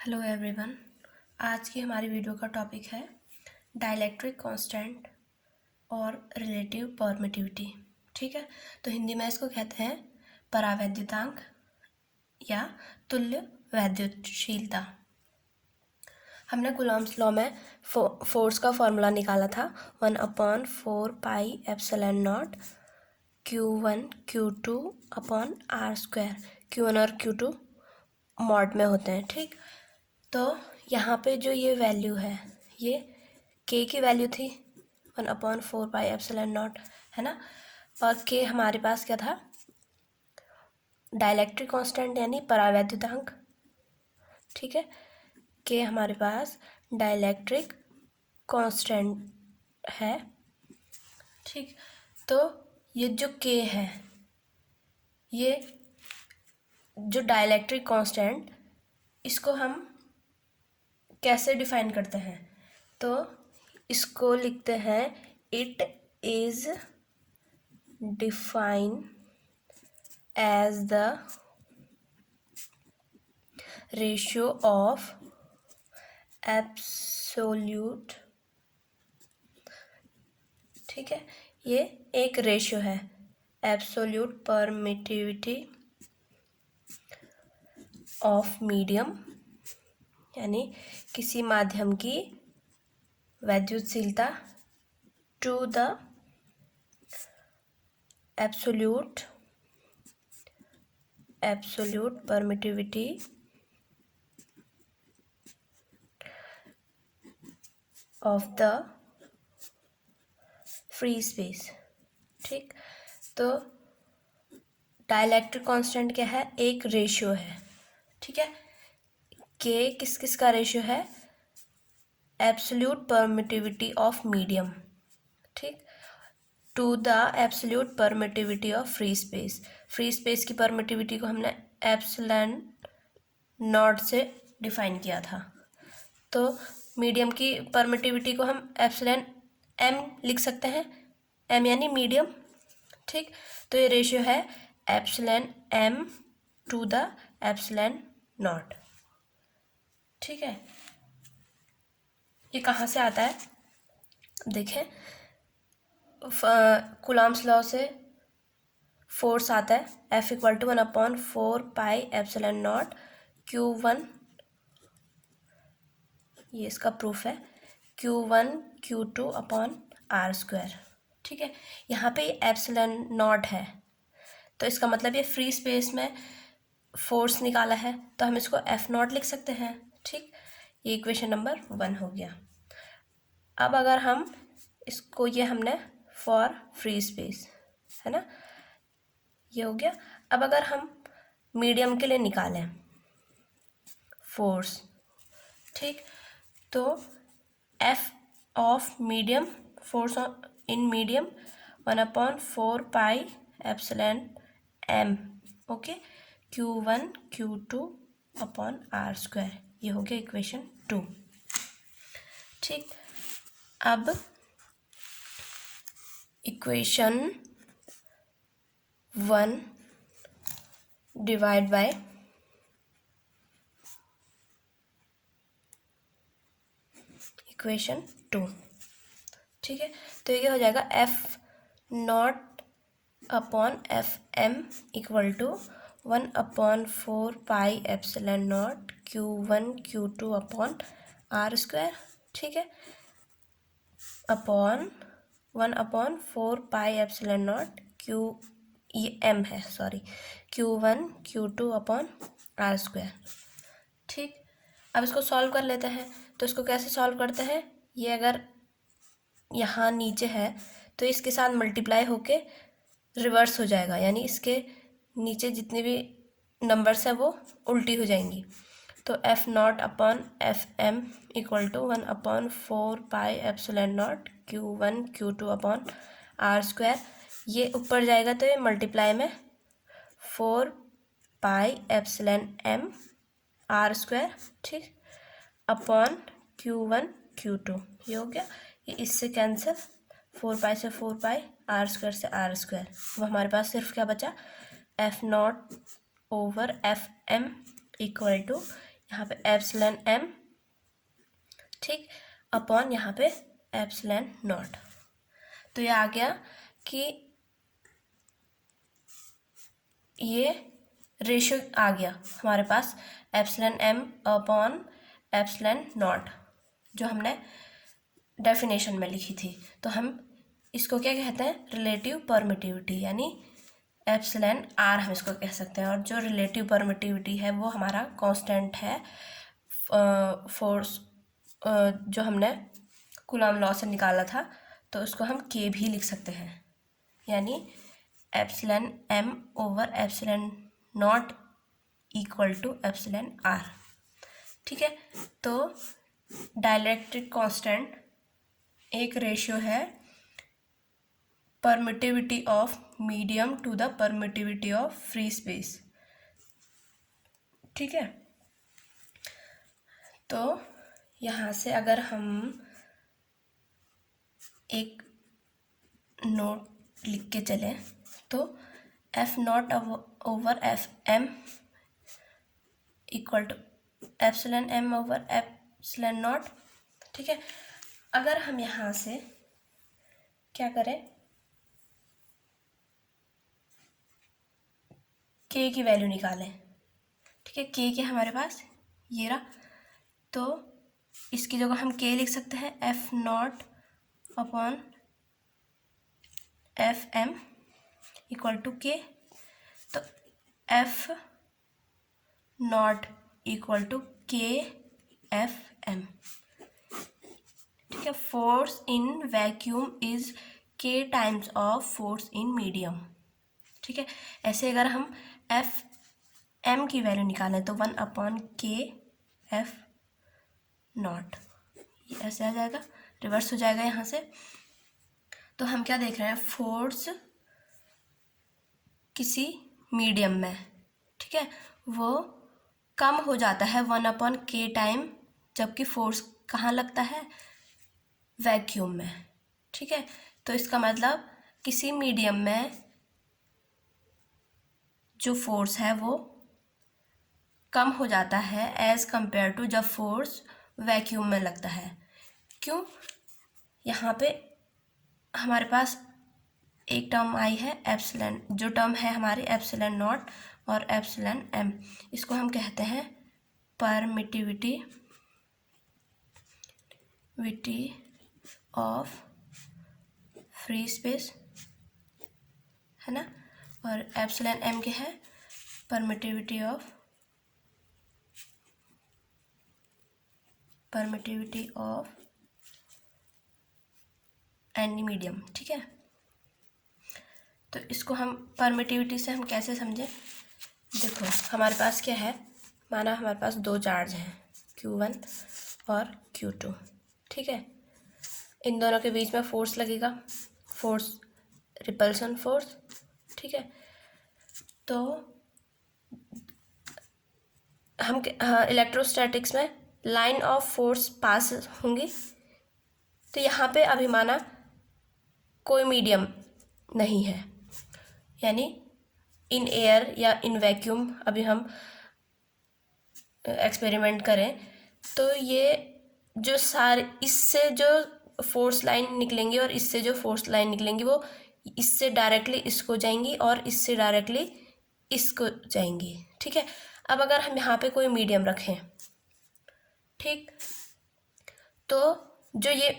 Hello everyone. आज की हमारी वीडियो का टॉपिक है डाइलेक्ट्रिक कांस्टेंट और रिलेटिव परमिटिविटी। ठीक है, तो हिंदी में इसको कहते हैं परावैद्युतांक या तुल्य वैद्युतशीलता। हमने कूलॉम्स लॉ में फोर्स का फॉर्मूला निकाला था 1/4πε0 Q1 Q2 upon r²। Q1 और Q2 मॉड में होते हैं। ठीक, तो यहाँ पे जो ये वैल्यू है ये k की वैल्यू थी 1/4πε0 है ना, और k हमारे पास क्या था, डाइलेक्ट्रिक कांस्टेंट यानी परावैद्युतांक। ठीक है, k हमारे पास डाइलेक्ट्रिक कांस्टेंट है। ठीक, तो ये जो k है, ये जो डाइलेक्ट्रिक कांस्टेंट, इसको हम कैसे डिफाइन करते हैं, तो इसको लिखते हैं it is define as the ratio of absolute. ठीक है, ये एक रेशियो है, एब्सोल्यूट परमिटिविटी ऑफ मीडियम, यानी किसी माध्यम की वैद्युतशीलता to the absolute permittivity of the free space. ठीक, तो डाइलेक्ट्रिक कांस्टेंट क्या है, एक रेशियो है। ठीक है, के किस किस का रेशियो है, एब्सोल्यूट परमिटिविटी ऑफ मीडियम, ठीक, to the absolute permittivity of free space. Free space की परमिटिविटी को हमने एप्सिलॉन नॉट से डिफाइन किया था, तो मीडियम की परमिटिविटी को हम एप्सिलॉन एम लिख सकते हैं, एम यानी मीडियम। ठीक, तो ये रेशियो है epsilon M to the epsilon naught. ठीक है, ये कहाँ से आता है, देखें, कूलॉम्स लॉ से फोर्स आता है F=1/4πε0 Q1, ये इसका प्रूफ है, Q1 Q2 अपॉन r²। ठीक है, यहाँ पे एप्सिलॉन नॉट है, तो इसका मतलब ये फ्री स्पेस में फोर्स निकाला है, तो हम इसको F0 लिख सकते हैं। ठीक, ये इक्वेशन नंबर 1 हो गया। अब अगर हम इसको, ये हमने फॉर फ्री स्पेस है ना, ये हो गया। अब अगर हम मीडियम के लिए निकालें फोर्स, ठीक, तो F of medium, force in medium 1/4πε0 okay, Q1 Q2 upon r²। ये हो गया इक्वेशन 2। ठीक, अब इक्वेशन 1 डिवाइड बाय इक्वेशन 2। ठीक है, तो ये हो जाएगा F0 upon FM equal to 1/4πε0 Q1 Q2 upon r²। ठीक है, अपॉन 1/4πε0 Q, ये m है, sorry, Q1 Q2 upon r²। ठीक, अब इसको सॉल्व कर लेते हैं। तो इसको कैसे सॉल्व करते हैं, ये अगर यहाँ नीचे है तो इसके साथ मल्टीप्लाई होके रिवर्स हो जाएगा, यानी इसके नीचे जितने भी नंबर्स हैं वो उल्टी हो जाएंगी। तो F0 upon FM equal to 1/4πε0 Q1 Q2 upon r²। ये ऊपर जाएगा तो ये मल्टीप्लाई में 4πε0m r², ठीक, अपॉन Q1 Q2, ये हो गया। ये इससे कैंसिल, 4π से 4π, r² से r², वो हमारे पास सिर्फ क्या बचा, F0 over FM equal to, यहाँ पे एप्सिलॉन एम, ठीक, अपॉन यहाँ पे एप्सिलॉन नॉट। तो ये आ गया कि ये रेशियो आ गया हमारे पास epsilon M upon epsilon nought, जो हमने डेफिनेशन में लिखी थी। तो हम इसको क्या कहते हैं, रिलेटिव परमिटिविटी, यानी एप्सिलॉन आर हम इसको कह सकते हैं। और जो रिलेटिव परमिटिविटी है वो हमारा कांस्टेंट है फोर्स, जो हमने कूलॉम लॉ से निकाला था, तो उसको हम के भी लिख सकते हैं, यानी epsilon M over epsilon naught equal to epsilon R. ठीक है, तो डाइलेक्ट्रिक कांस्टेंट एक रेशियो है permittivity of medium to the permittivity of free space. ठीक है, तो यहाँ से अगर हम एक नोट लिख के चलें तो F naught over F M equal to epsilon M over epsilon naught. ठीक है, अगर हम यहाँ से क्या करें, के की वैल्यू निकालें। ठीक है, के हमारे पास ये रहा, तो इसकी जगह हम के लिख सकते हैं F naught upon F M equal to K. तो F naught equal to K F M. ठीक है, force in vacuum is K times of force in medium. ठीक है, ऐसे अगर हम एफ एम की वैल्यू निकालें तो 1 अपॉन के एफ नॉट, ये ऐसे आ जाएगा, रिवर्स हो जाएगा यहाँ से। तो हम क्या देख रहे हैं, फोर्स किसी मीडियम में, ठीक है, वो कम हो जाता है 1 अपॉन के टाइम, जबकि फोर्स कहाँ लगता है, वैक्यूम में। ठीक है, तो इसका मतलब किसी मीडियम में जो फोर्स है वो कम हो जाता है एज कंपेयर टू जब फोर्स वैक्यूम में लगता है। क्यों, यहाँ पे हमारे पास एक टर्म आई है एप्सिलॉन, जो टर्म है हमारी एप्सिलॉन नॉट और एप्सिलॉन एम, इसको हम कहते हैं परमिटिविटी ऑफ फ्री स्पेस, है ना, और एप्सिलॉन एम क्या है, परमिटिविटी ऑफ एनी मीडियम। ठीक है, तो इसको हम परमिटिविटी से हम कैसे समझें, देखो हमारे पास क्या है, माना हमारे पास दो चार्ज हैं Q1 और Q2। ठीक है, इन दोनों के बीच में फोर्स लगेगा, फोर्स रिपल्सन फोर्स। ठीक है, तो हम इलेक्ट्रोस्टैटिक्स में लाइन ऑफ फोर्स पास होंगी। तो यहाँ पे अभी माना कोई मीडियम नहीं है, यानी इन एयर या इन वैक्यूम अभी हम एक्सपेरिमेंट करें, तो ये जो सारे इससे जो फोर्स लाइन निकलेंगी और इससे जो फोर्स लाइन निकलेंगी वो इससे डायरेक्टली इसको जाएंगी और इससे डायरेक्टली इसको जाएंगी। ठीक है, अब अगर हम यहाँ पे कोई मीडियम रखें, ठीक, तो जो ये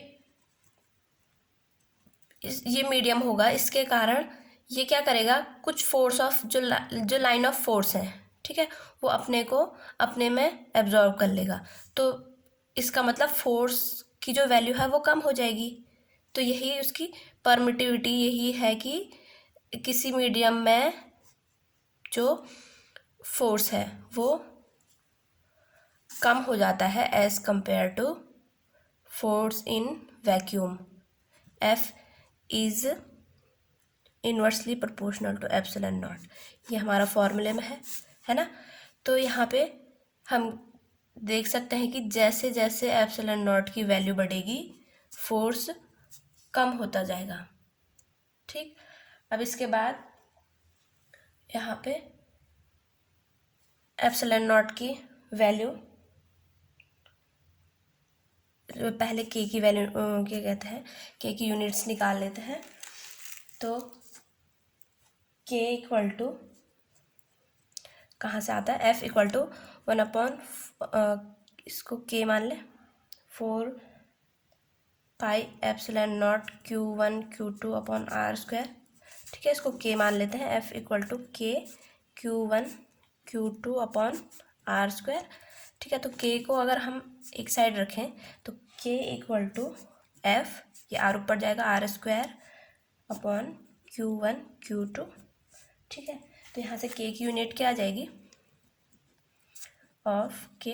मीडियम होगा, इसके कारण ये क्या करेगा, कुछ फोर्स ऑफ जो लाइन ऑफ फोर्स है, ठीक है, वो अपने में एब्जॉर्व कर लेगा। तो इसका मतलब फोर्स की जो वैल्यू है वो कम हो जाएगी। तो यही उसकी परमिटिविटी यही है कि किसी मीडियम में जो फोर्स है वो कम हो जाता है as compare to force in vacuum. F is inversely proportional to epsilon naught, ये हमारा फॉर्मूले में है ना। तो यहाँ पे हम देख सकते हैं कि जैसे जैसे एप्सिलॉन नॉट की वैल्यू बढ़ेगी फोर्स कम होता जाएगा। ठीक, अब इसके बाद यहाँ पे एप्सिलॉन नॉट की वैल्यू पहले के की वैल्यू क्या कहते हैं, के की यूनिट्स निकाल लेते हैं। तो के इक्वल टू कहाँ से आता है, एफ इक्वल टू 1/, इसको के मान लें, 4πε0 Q1 Q2 अपॉन R²। ठीक है, इसको के मान लेते हैं, एफ इक्वल टू के Q1 Q2 अपॉन R²। ठीक है, तो के को अगर हम एक साइड रखें तो के इक्वल टू एफ, ये आर ऊपर जाएगा, R² अपॉन Q1 Q2। ठीक है, तो यहाँ से के की यूनिट क्या आ जाएगी, ऑफ के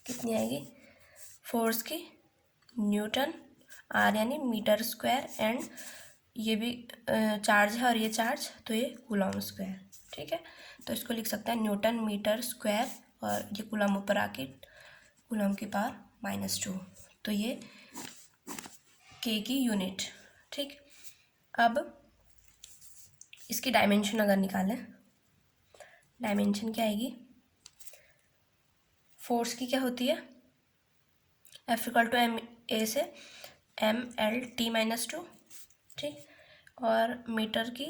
कितनी आएगी, फोर्स की न्यूटन, आर यानी मीटर स्क्वायर, एंड ये भी चार्ज है और ये चार्ज, तो ये कूलम स्क्वायर। ठीक है, तो इसको लिख सकते हैं न्यूटन मीटर स्क्वायर, और ये कूलम ऊपर आके कूलम की पावर -2, तो ये के की यूनिट। ठीक, अब इसकी डायमेंशन अगर निकालें, डायमेंशन क्या आएगी, फोर्स की क्या होती है, F equal to M A से mL/t-2। ठीक, और मीटर की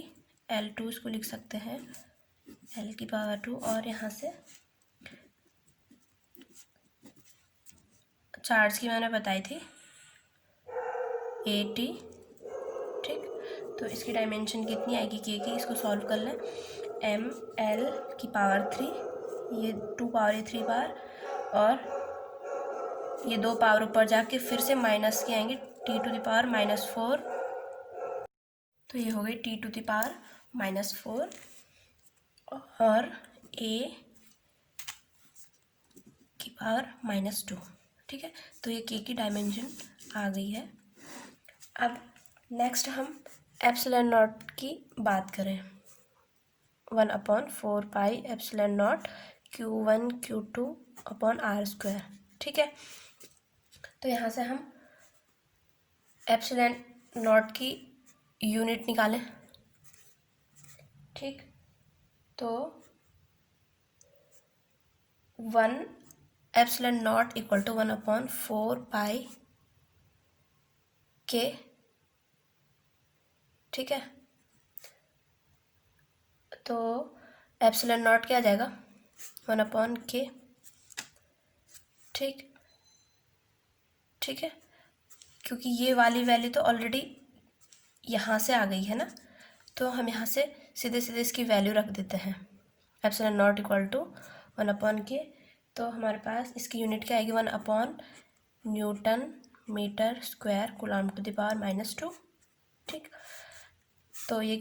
L2, इसको लिख सकते हैं L⁻², और यहाँ से चार्ज की मैंने बताई थी AT। ठीक, तो इसकी डायमेंशन कितनी आएगी के की, इसको सॉल्व कर लें, mL⁻3, ये 2 पावर 3 पावर, और ये 2 पावर ऊपर जाके फिर से माइनस की आएंगे, T⁻⁻4, तो ये हो गई T⁻⁻4, और A की पावर -2। ठीक है, तो ये के की डायमेंशन आ गई है। अब नेक्स्ट हम एप्सिलॉन नॉट की बात करें, 1/4πε0 Q1 Q2 अपॉन R²। ठीक है, तो यहाँ से हम एप्सिलॉन नॉट की यूनिट निकालें। ठीक, तो 1/ε0 इक्वल टू 1/4π(k). ठीक है, तो एप्सिलॉन नॉट क्या आ जाएगा, 1/k। ठीक, ठीक है, क्योंकि ये वाली वैल्यू तो ऑलरेडी यहाँ से आ गई है ना, तो हम यहाँ से सीधे सीधे इसकी वैल्यू रख देते हैं, epsilon naught equal to 1/k। तो हमारे पास इसकी यूनिट क्या आएगी, 1/N metre square coulomb to the power -2। ठीक, तो ये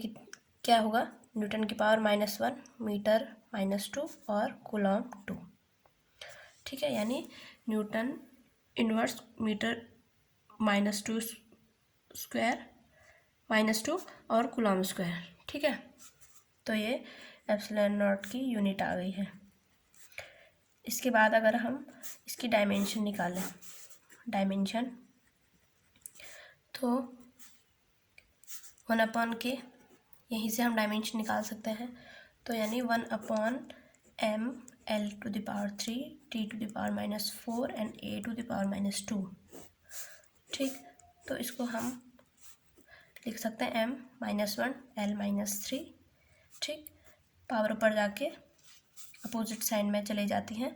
क्या होगा, न्यूटन की पावर -1 मीटर -2 और कूलम 2। ठीक है, यानी न्यूटन इनवर्स मीटर -2 स्क्वायर -2 और कूलम स्क्वायर। ठीक है, तो ये एप्सिलॉन नॉट की यूनिट आ गई है। इसके बाद अगर हम इसकी डायमेंशन निकालें, डायमेंशन तो 1/k, यहीं से हम डायमेंशन निकाल सकते हैं, तो यानी 1/mL⁻3 T⁻⁻4 एंड A⁻²। ठीक, तो इसको हम लिख सकते हैं m-1 L-3। ठीक, पावर ऊपर जाके अपोजिट साइड में चले जाती हैं,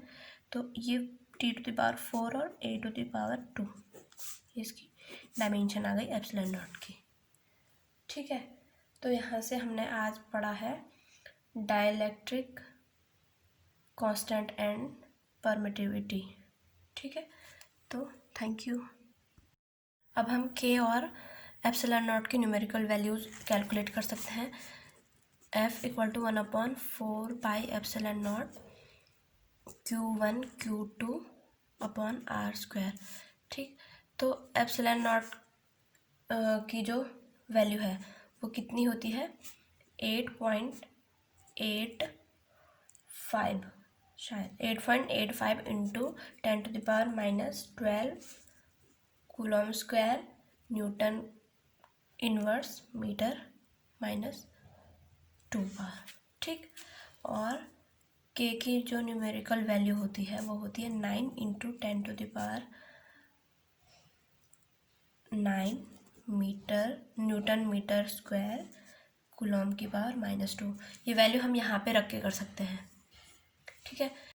तो ये T⁻⁴ और A⁻², इसकी डायमेंशन आ गई एप्सिलॉन नॉट की। ठीक है, तो यहाँ से हमने आज पढ़ा है डाइलेक्ट्रिक कांस्टेंट एंड परमिटिविटी। ठीक है, तो थैंक यू। अब हम के और एप्सिलॉन नॉट की न्यूमेरिकल वैल्यूज़ कैलकुलेट कर सकते हैं। F equal to 1/4πε0 Q1 Q2 upon R²। ठीक, तो एप्सिलॉन नॉट की जो वैल्यू है वो कितनी होती है, 8.85, शायद 8.85 into 10⁻⁻12 coulomb square newton inverse metre -2 बार। ठीक, और के की जो न्यूमेरिकल वैल्यू होती है वो होती है 9 into 10⁻⁻12 metre newton metre square coulomb की पावर -2। ये वैल्यू हम यहाँ पे रख के कर सकते हैं, ठीक है।